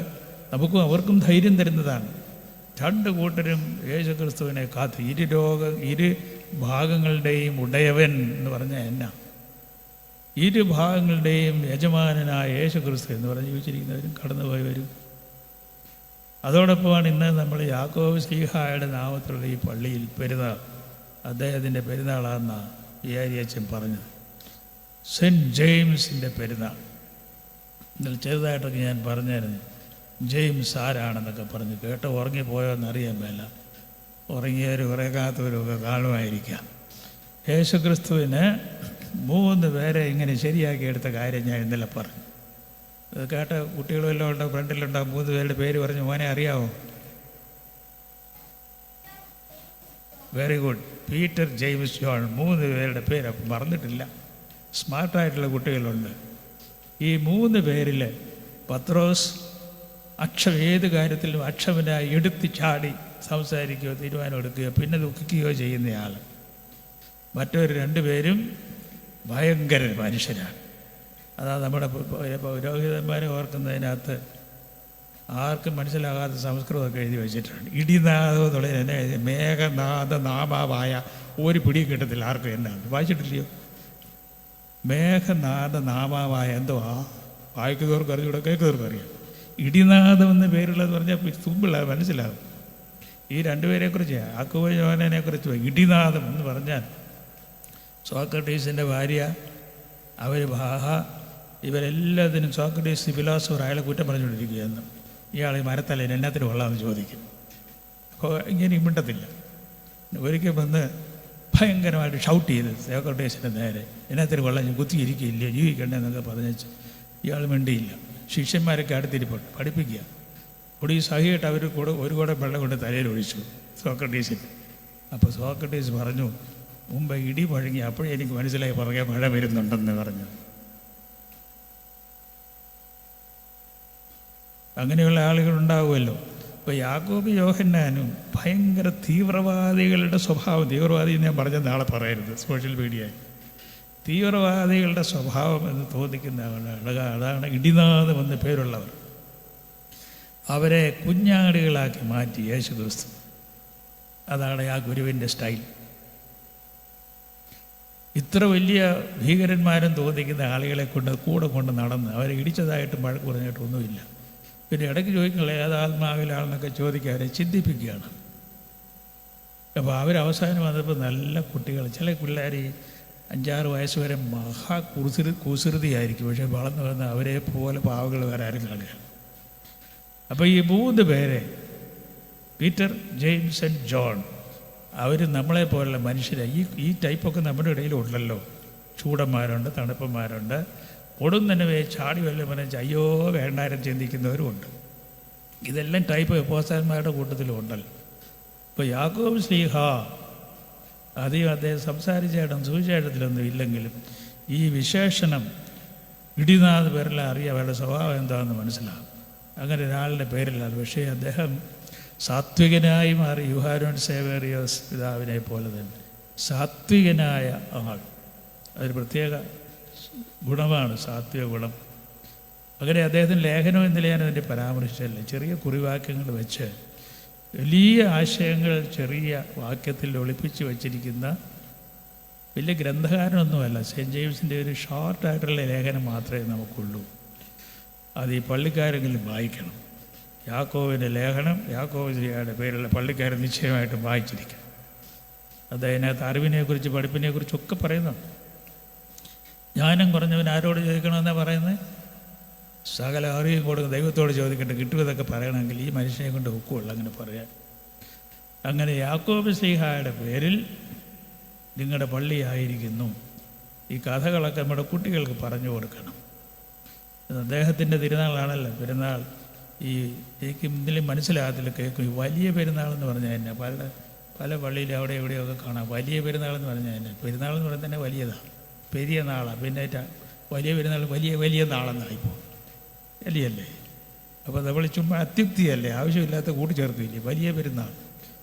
Speaker 1: നമുക്കും അവർക്കും ധൈര്യം തരുന്നതാണ്. രണ്ട് കൂട്ടരും യേശുക്രിസ്തുവിനെ കാത്ത് ഇരു ഭാഗങ്ങളുടെയും ഉടയവൻ എന്ന് പറഞ്ഞാൽ എന്നാ? ഇരു ഭാഗങ്ങളുടെയും യജമാനനായ യേശുക്രിസ്തു എന്ന് പറഞ്ഞ് ജീവിച്ചിരിക്കുന്നവരും കടന്നുപോയവരും. അതോടൊപ്പമാണ് ഇന്ന് നമ്മൾ യാക്കോബ് ശ്ലീഹായുടെ നാമത്തിലുള്ള ഈ പള്ളിയിൽ പെരുന്നാൾ, അദ്ദേഹത്തിൻ്റെ പെരുന്നാളാണെന്നാണ് വികാരിയച്ഛൻ പറഞ്ഞത്. സെൻറ്റ് ജെയിംസിൻ്റെ പെരുന്നാൾ. ഇന്നലെ ചെറുതായിട്ടൊക്കെ ഞാൻ പറഞ്ഞായിരുന്നു ജെയിംസ് ആരാണെന്നൊക്കെ പറഞ്ഞ് കേട്ടോ. ഉറങ്ങിപ്പോയോ എന്നറിയാൻ മേല. ഉറങ്ങിയവരും ഉറങ്ങാത്തവരും ഒക്കെ കാണുമായിരിക്കാം. യേശുക്രിസ്തുവിന് 3 പേരെ ഇങ്ങനെ ശരിയാക്കി എടുത്ത കാര്യം ഞാൻ ഇന്നലെ പറഞ്ഞു. അത് കേട്ട കുട്ടികളെല്ലാം ഉണ്ടോ? ഫ്രണ്ടിലുണ്ടോ? 3 പേരുടെ പേര് പറഞ്ഞ് മോനെ അറിയാമോ? Very good. Peter, James, John, 3 പേരുടെ പേര് മറന്നിട്ടില്ല. സ്മാർട്ടായിട്ടുള്ള കുട്ടികളുണ്ട്. ഈ 3 പേരിൽ പത്രോസ് ഏത് കാര്യത്തിലും അക്ഷമനായി എടുത്ത് ചാടി സംസാരിക്കുകയോ തീരുമാനം എടുക്കുകയോ പിന്നെ ദുഃഖിക്കുകയോ ചെയ്യുന്നയാൾ. മറ്റൊരു 2 പേരും ഭയങ്കര മനുഷ്യരാണ്. അതാ നമ്മുടെ പുരോഹിതന്മാരെ ഓർക്കുന്നതിനകത്ത് ആർക്കും മനസ്സിലാകാത്ത സംസ്കൃതമൊക്കെ എഴുതി വെച്ചിട്ടുണ്ട്. ഇടിനാദം എന്നുള്ളത് മേഘനാഥ നാമാവായ ഒരു പിടി കിട്ടത്തില്ല ആർക്കും. എന്നാണ് വായിച്ചിട്ടില്ലയോ? മേഘനാഥ നാമാവായ എന്തുവാ? വായിക്കുന്നവർക്ക് അറിഞ്ഞൂടെ, കേൾക്കുന്നവർക്ക് അറിയാം. ഇടിനാഥം എന്ന് പേരുള്ളത് പറഞ്ഞാൽ തുമ്പിള്ള മനസ്സിലാകും. ഈ 2 പേരെക്കുറിച്ച്, യാക്കോബ് യോഹന്നാനെക്കുറിച്ച് ഇടിനാഥം എന്ന് പറഞ്ഞാൽ സോക്രട്ടീസിൻ്റെ ഭാര്യ, അവർ ഇവരെല്ലാത്തിനും സോക്രട്ടീസ് ഫിലോസഫർ അയാളെ കുറ്റം പറഞ്ഞുകൊണ്ടിരിക്കുകയെന്ന്. ഇയാൾ മരത്തലയിൽ എന്നാത്തിന് കൊള്ളാമെന്ന് ചോദിക്കും. അപ്പോൾ ഇങ്ങനെ മിണ്ടത്തില്ല. ഒരിക്കൽ വന്ന് ഭയങ്കരമായിട്ട് ഷൗട്ട് ചെയ്ത് സോക്രട്ടീസിൻ്റെ നേരെ എന്നാത്തിന് കൊള്ളാം, ഞാൻ കുത്തിയിരിക്കില്ല, ജീവിക്കണ്ടെന്നൊക്കെ പറഞ്ഞേച്ച് ഇയാൾ മിണ്ടിയില്ല. ശിഷ്യന്മാരൊക്കെ അടുത്തിരിപ്പുണ്ട്, പഠിപ്പിക്കുക. കൂടി സഹിയായിട്ട് അവർ ഒരു കൂടെ വെള്ളം കൊണ്ട് തലയിൽ ഒഴിച്ചു സോക്രട്ടീസിന്. അപ്പോൾ സോക്രട്ടീസ് പറഞ്ഞു, മുമ്പ് ഇടി മുഴങ്ങി, അപ്പോഴേ എനിക്ക് മനസ്സിലായി പുറകെ മഴ വരുന്നുണ്ടെന്ന് പറഞ്ഞു. അങ്ങനെയുള്ള ആളുകളുണ്ടാവുമല്ലോ. ഇപ്പോൾ യാക്കോബ് യോഹന്നാനും ഭയങ്കര തീവ്രവാദികളുടെ സ്വഭാവം, തീവ്രവാദി ഞാൻ പറഞ്ഞ നാളെ പറയരുത് സോഷ്യൽ മീഡിയയിൽ, തീവ്രവാദികളുടെ സ്വഭാവം എന്ന് തോന്നിക്കുന്ന ആളുകൾ, അതാണ് ഇടിനാഥം എന്ന് പേരുള്ളവർ. അവരെ കുഞ്ഞാടുകളാക്കി മാറ്റി യേശുക്രിസ്തു. അതാണ് ആ ഗുരുവിൻ്റെ സ്റ്റൈൽ. ഇത്ര വലിയ ഭീകരന്മാരും തോന്നിക്കുന്ന ആളുകളെ കൂടെ നടന്ന് അവരെ ഇടിച്ചതായിട്ടും വഴക്ക് പറഞ്ഞിട്ടൊന്നുമില്ല. പിന്നെ ഇടയ്ക്ക് ചോദിക്കുന്നില്ല ഏത് ആത്മാവിലാണെന്നൊക്കെ ചോദിക്കുക, അവരെ ചിന്തിപ്പിക്കുകയാണ്. അപ്പോൾ അവരവസാനം വന്നപ്പോൾ നല്ല കുട്ടികൾ, ചില പിള്ളേർ 5-6 വയസ്സ് വരെ കുസൃതിയായിരിക്കും, പക്ഷേ വളർന്നു വന്ന് അവരെ പോലെ പാവകൾ വേറെ ആരും കാണില്ല. അപ്പോൾ ഈ 3 പേരെ, പീറ്റർ, ജെയിംസ് ആൻഡ് ജോൺ, അവർ നമ്മളെപ്പോലുള്ള മനുഷ്യരാണ്. ഈ ടൈപ്പൊക്കെ നമ്മുടെ ഇടയിലുണ്ടല്ലോ. ചൂടന്മാരുണ്ട്, തണുപ്പന്മാരുണ്ട്, ഒടും തന്നെ ചാടി വല്ലതും പറഞ്ഞാൽ അയ്യോ വേണ്ടാരം ചിന്തിക്കുന്നവരും ഉണ്ട്. ഇതെല്ലാം ടൈപ്പ് അപ്പോസ്തലന്മാരുടെ കൂട്ടത്തിലും ഉണ്ടല്ലോ. ഇപ്പോൾ യാക്കോബ് ശ്ലീഹ അധികം അദ്ദേഹം സംസാരിച്ചായിട്ടും സുവിശേഷത്തിലൊന്നും ഇല്ലെങ്കിലും ഈ വിശേഷണം ഇടിനാഥ് പേരെല്ലാം അറിയാം, അവരുടെ സ്വഭാവം എന്താണെന്ന് മനസ്സിലാകും. അങ്ങനെ ഒരാളുടെ പേരിലാണ്. പക്ഷേ അദ്ദേഹം സാത്വികനായി മാറി. യൂഹാനോൻ സേവേറിയോസ് പിതാവിനെ പോലെ തന്നെ സാത്വികനായ ആൾ. അതൊരു പ്രത്യേക ഗുണമാണ്, സാത്വിക ഗുണം. അങ്ങനെ അദ്ദേഹത്തിന് ലേഖനം എന്നില്ല ഞാൻ അതിൻ്റെ പരാമർശിച്ചല്ലേ, ചെറിയ കുറിവാക്യങ്ങൾ വെച്ച് വലിയ ആശയങ്ങൾ ചെറിയ വാക്യത്തിൽ ഒളിപ്പിച്ച് വച്ചിരിക്കുന്ന വലിയ ഗ്രന്ഥകാരനൊന്നുമല്ല. സെൻറ്റ് ജെയിംസിൻ്റെ ഒരു ഷോർട്ടായിട്ടുള്ള ലേഖനം മാത്രമേ നമുക്കുള്ളൂ. അത് ഈ പള്ളിക്കാരെങ്കിലും വായിക്കണം. യാക്കോബിൻ്റെ ലേഖനം, യാക്കോബ് ശ്രീയുടെ പേരുള്ള പള്ളിക്കാരൻ നിശ്ചയമായിട്ടും വായിച്ചിരിക്കണം. അത് അതിനകത്ത് അറിവിനെക്കുറിച്ച് പഠിപ്പിനെക്കുറിച്ചൊക്കെ പറയുന്നുണ്ട്. ജ്ഞാനം കുറഞ്ഞവൻ ആരോട് ചോദിക്കണമെന്നാണ് പറയുന്നത്? സകല അറിവും കൊടുക്കുന്ന ദൈവത്തോട് ചോദിക്കട്ടെ, കിട്ടുമെന്നൊക്കെ പറയണമെങ്കിൽ ഈ മനുഷ്യനെ കൊണ്ട് ഒക്കുള്ളൂ അങ്ങനെ പറയാൻ. അങ്ങനെ യാക്കോബ് ശ്ലീഹായുടെ പേരിൽ നിങ്ങളുടെ പള്ളിയായിരിക്കുന്നു. ഈ കഥകളൊക്കെ നമ്മുടെ കുട്ടികൾക്ക് പറഞ്ഞു കൊടുക്കണം. അദ്ദേഹത്തിൻ്റെ തിരുനാളാണല്ലോ പെരുന്നാൾ. എനിക്ക് എന്തെങ്കിലും മനസ്സിലാകത്തില്ല കേൾക്കും. ഈ വലിയ പെരുന്നാളെന്ന് പറഞ്ഞാൽ തന്നെ പല പള്ളിയിൽ അവിടെ എവിടെയൊക്കെ കാണാം. വലിയ പെരുന്നാളെന്ന് പറഞ്ഞാൽ തന്നെ പെരുന്നാളെന്ന് പറഞ്ഞാൽ തന്നെ വലിയതാണ്, പെരിയ നാളാണ്. പിന്നെ വലിയ പെരുന്നാൾ വലിയ നാളെന്നായിപ്പോൾ അല്ലേ? അപ്പോൾ നമ്മൾ ചുമ്മാ അത്യുക്തിയല്ലേ, ആവശ്യമില്ലാത്ത കൂട്ടിച്ചേർക്കില്ലേ. വലിയ പെരുന്നാൾ,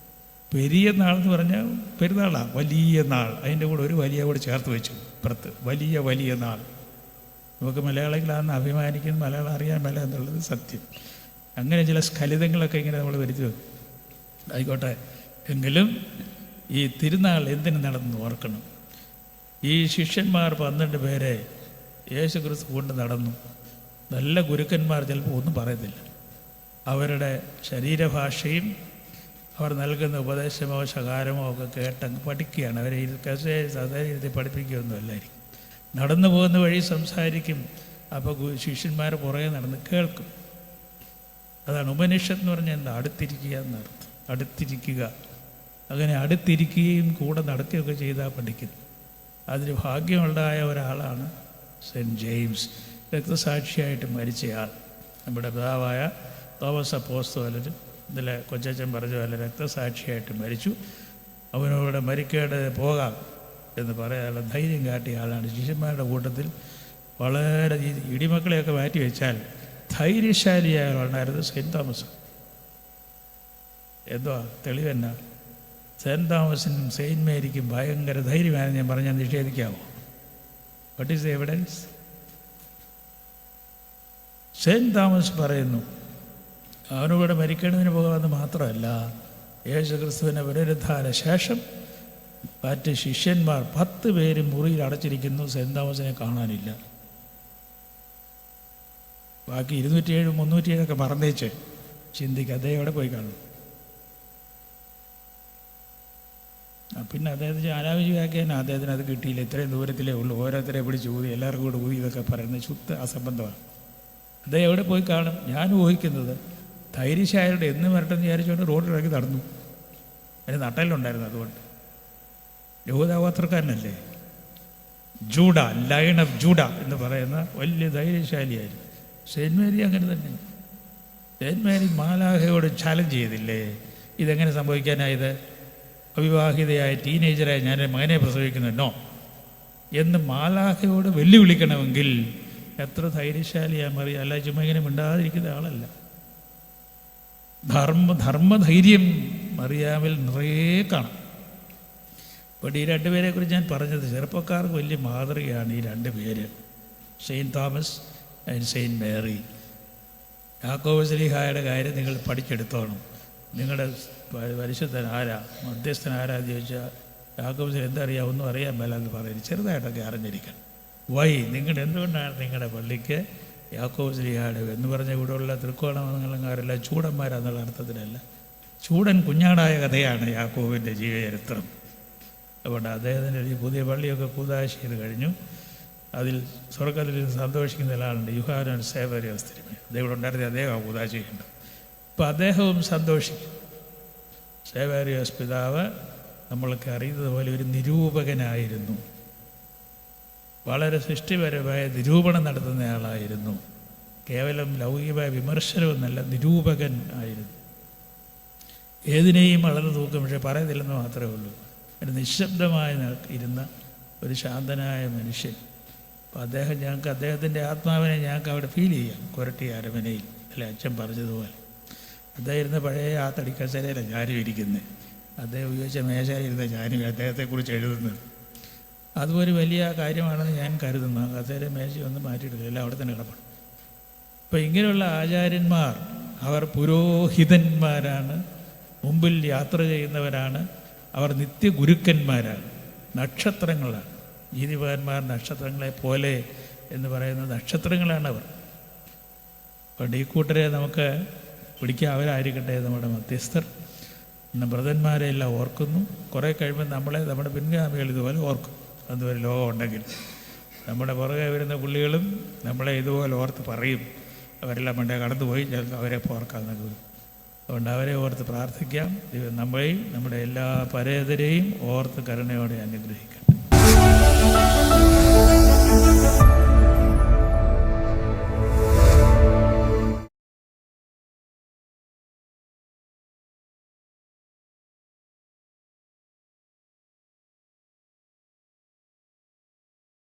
Speaker 1: പെരിയ നാളെന്ന് പറഞ്ഞാൽ പെരുന്നാളാണ്, വലിയ നാൾ. അതിൻ്റെ കൂടെ ഒരു വലിയ കൂടെ ചേർത്ത് വെച്ചു പുറത്ത്, വലിയ നാൾ. നമുക്ക് മലയാളികളാണെന്ന് അഭിമാനിക്കുന്ന മലയാളം അറിയാൻ മേല എന്നുള്ളത് സത്യം. അങ്ങനെ ചില സ്ഖലിതങ്ങളൊക്കെ ഇങ്ങനെ നമ്മൾ വരുത്തി വെക്കും. ആയിക്കോട്ടെ, എങ്കിലും ഈ തിരുനാൾ എന്തിനു നടന്നു ഓർക്കണം. ഈ ശിഷ്യന്മാർ 12 പേരെ യേശു ക്രിസ്തു കൊണ്ട് നടന്നു. നല്ല ഗുരുക്കന്മാർ ചിലപ്പോൾ ഒന്നും പറയത്തില്ല. അവരുടെ ശരീരഭാഷയും അവർ നൽകുന്ന ഉപദേശമോ ശകാരമോ ഒക്കെ കേട്ടങ്ങ് പഠിക്കുകയാണ്. അവരെ ഇരുത്തി പഠിപ്പിക്കുകയൊന്നും അല്ലായിരിക്കും. നടന്നു പോകുന്ന വഴി സംസാരിക്കും. അപ്പോൾ ശിഷ്യന്മാർ പുറകെ നടന്ന് കേൾക്കും. അതാണ് ഉപനിഷത്ത് എന്ന് പറഞ്ഞാൽ എന്താ? അടുത്തിരിക്കുക എന്നർത്ഥം. അടുത്തിരിക്കുക. അങ്ങനെ അടുത്തിരിക്കുകയും കൂടെ നടക്കുകയൊക്കെ ചെയ്താൽ പഠിക്കുന്നു. അതിന് ഭാഗ്യമുണ്ടായ ഒരാളാണ് സെൻറ്റ് ജെയിംസ്, രക്തസാക്ഷിയായിട്ട് മരിച്ചയാൾ. നമ്മുടെ പിതാവായ തോമസ് അപ്പോസ്തലൻ ഇതിലെ കൊച്ചച്ചൻ പറഞ്ഞ പോലെ രക്തസാക്ഷിയായിട്ട് മരിച്ചു. അവനോട് മരിക്കേണ്ടത് പോകാം എന്ന് പറയാനുള്ള ധൈര്യം കാട്ടിയ ആളാണ്. ശിഷ്യന്മാരുടെ കൂട്ടത്തിൽ വളരെ ഇടിമക്കളെയൊക്കെ മാറ്റി വെച്ചാൽ ധൈര്യശാലിയായ ആളായിരുന്നു സെൻറ്റ് തോമസ്. എന്തുവാ തെളിവെന്നാ? സെൻറ്റ് തോമസിനും സെയിൻറ്റ് മേരിക്കും ഭയങ്കര ധൈര്യമായിരുന്നു. ഞാൻ പറഞ്ഞാൽ നിഷേധിക്കാമോ? What is the evidence? Saint Thomas പറയുന്നു, അവനോട് മരിക്കേണ്ടതിന് പോകാമെന്ന് മാത്രമല്ല, യേശു ക്രിസ്തുവിൻ്റെ പുനരുദ്ധാന ശേഷം മറ്റ് ശിഷ്യന്മാർ 10 പേരും മുറിയിൽ അടച്ചിരിക്കുന്നു. സെൻറ്റ് തോമസിനെ കാണാനില്ല. ബാക്കി 207 307 മറന്നേച്ച് ചിന്തിക്കുക, അദ്ദേഹം എവിടെ പോയി കാണും? പിന്നെ അദ്ദേഹത്തിന് അനാവശ്യമാക്കിയാൽ അദ്ദേഹത്തിന് അത് കിട്ടിയില്ല. ഇത്രയും ദൂരത്തിലേ ഉള്ളൂ. ഓരോരുത്തരെ പിടിച്ച് ഊതി എല്ലാവർക്കും കൂടെ ഊതി ഇതൊക്കെ പറയുന്നത് ശുദ്ധ അസംബന്ധമാണ്. അദ്ദേഹം എവിടെ പോയി കാണും? ഞാൻ ഊഹിക്കുന്നത് ധൈര്യശാലിയുടെ എന്ന് വരട്ടെന്ന് വിചാരിച്ചുകൊണ്ട് റോഡിലിറങ്ങി നടന്നു. അതിന് നട്ടലുണ്ടായിരുന്നു. അതുകൊണ്ട് യഹൂദഗോത്രക്കാരനല്ലേ, ജൂഡ, ലയൺ ഓഫ് ജൂഡ എന്ന് പറയുന്ന വലിയ ധൈര്യശാലിയായിരുന്നു. സെയിൻറ്റ് മേരി അങ്ങനെ തന്നെ. സെയിൻറ്റ് മേരി മാലാഖയോട് ചാലഞ്ച് ചെയ്തില്ലേ, ഇതെങ്ങനെ സംഭവിക്കാനായത്? അവിവാഹിതയായ ടീനേജറായ ഞാൻ മകനെ പ്രസവിക്കുന്നുണ്ടോ എന്ന് മാലാഖയോട് വെല്ലുവിളിക്കണമെങ്കിൽ എത്ര ധൈര്യശാലിയാണ് മറിയ. അല്ല ചുമ്മാ ഇങ്ങനെ മിണ്ടാതിരിക്കുന്ന ആളല്ല. ധർമ്മധൈര്യം മറിയാമിൽ നിറയെ കാണാം. അപ്പോൾ ഈ 2 പേരെക്കുറിച്ച് ഞാൻ പറഞ്ഞത് ചെറുപ്പക്കാർക്ക് വലിയ മാതൃകയാണ്. ഈ 2 പേര്, saint Thomas and saint Mary. യാക്കോബ് ശ്ലീഹായുടെ കാര്യം നിങ്ങൾ പഠിച്ചെടുത്തോണം. നിങ്ങളുടെ പരിശുദ്ധൻ ആരാ, മധ്യസ്ഥൻ ആരാന്ന് ചോദിച്ചാൽ യാക്കോബ് ശ്ലീഹ എന്തറിയാം? ഒന്നും അറിയാൻ മേല എന്ന് പറയുന്നത് ചെറുതായിട്ടൊക്കെ അറിഞ്ഞിരിക്കണം. എന്തുകൊണ്ടാണ് നിങ്ങളുടെ പള്ളിക്ക് യാക്കോബ് ശ്ലീഹായുടെ എന്ന് പറഞ്ഞ ഇവിടെയുള്ള തൃക്കോണമംഗലക്കാരെല്ലാം ചൂടന്മാരാന്നുള്ള അർത്ഥത്തിലല്ല. ചൂടൻ കുഞ്ഞാടായ കഥയാണ് യാക്കോബിൻ്റെ ജീവചരിത്രം. അതുകൊണ്ട് അദ്ദേഹത്തിൻ്റെ ഈ പുതിയ പള്ളിയൊക്കെ കൂതാശ ചെയ്ത് കഴിഞ്ഞു. അതിൽ സ്വർഗത്തിൽ സന്തോഷിക്കുന്ന ഒരാളുണ്ട്, യുഹാനൻ സേവരിയോസ് തിരുമേനി. അദ്ദേഹം ഉണ്ടായിരുന്ന അദ്ദേഹം കൂതാശ ചെയ്യുന്നുണ്ട്. അപ്പോൾ അദ്ദേഹവും സന്തോഷിക്കും. സേവരിയോസ് പിതാവ് നമ്മളൊക്കെ അറിയുന്നത് പോലെ ഒരു നിരൂപകനായിരുന്നു. വളരെ സൃഷ്ടിപരമായ നിരൂപണം നടത്തുന്നയാളായിരുന്നു. കേവലം ലൗകികമായ വിമർശനമൊന്നല്ല, നിരൂപകൻ ആയിരുന്നു. ഏതിനെയും വളർന്നു തൂക്കും, പക്ഷേ പറയത്തില്ലെന്ന് മാത്രമേ ഉള്ളൂ. ഒരു നിശബ്ദമായി ഇരുന്ന ഒരു ശാന്തനായ മനുഷ്യൻ. അപ്പോൾ അദ്ദേഹത്തിൻ്റെ ആത്മാവിനെ ഞങ്ങൾക്ക് അവിടെ ഫീൽ ചെയ്യാം. കൊരട്ടി അരമനയിൽ അല്ലെ അച്ഛൻ പറഞ്ഞതുപോലെ. അദ്ദേഹം ഇരുന്ന പഴയ ആ തടിക്കസേരയിലാണ് ഞാനും ഇരിക്കുന്നത്. അദ്ദേഹം ഉപയോഗിച്ച മേശയിലിരുന്ന ഞാനും അദ്ദേഹത്തെക്കുറിച്ച് എഴുതുന്നത്. അതുപോലെ വലിയ കാര്യമാണെന്ന് ഞാൻ കരുതുന്നു. കസേര മേശയൊന്നും മാറ്റിയിട്ടില്ല, എല്ലാം അവിടെ തന്നെ കിടപ്പണം. അപ്പോൾ ഇങ്ങനെയുള്ള ആചാര്യന്മാർ, അവർ പുരോഹിതന്മാരാണ്. മുമ്പിൽ യാത്ര ചെയ്യുന്നവരാണ്. അവർ നിത്യഗുരുക്കന്മാരാണ്, നക്ഷത്രങ്ങളാണ്. നീതിമാന്മാർ നക്ഷത്രങ്ങളെ പോലെ എന്ന് പറയുന്ന നക്ഷത്രങ്ങളാണ് അവർ. അതുകൊണ്ട് ഈ കൂട്ടരെ നമുക്ക് പിടിക്കുക. അവരായിരിക്കട്ടെ നമ്മുടെ മധ്യസ്ഥർ. ഇന്ന് ബ്രദന്മാരെ എല്ലാം ഓർക്കുന്നു. കുറേ കഴിയുമ്പോൾ നമ്മുടെ പിൻഗാമികൾ ഇതുപോലെ ഓർക്കും. അതുവരെ ലോകം ഉണ്ടെങ്കിൽ നമ്മുടെ പുറകെ വരുന്ന പുള്ളികളും നമ്മളെ ഇതുപോലെ ഓർത്ത് പറയും, അവരെല്ലാം പണ്ടേ കടന്നുപോയി, ഞങ്ങൾക്ക് അവരെ ഓർക്കാമെന്നൊക്കെ വരും. അതുകൊണ്ട് അവരെ ഓർത്ത് പ്രാർത്ഥിക്കാം. ദൈവം നമ്മളെയും നമ്മുടെ എല്ലാ പരേതരെയും ഓർത്ത് കരുണയോടെ അനുഗ്രഹിക്കാം.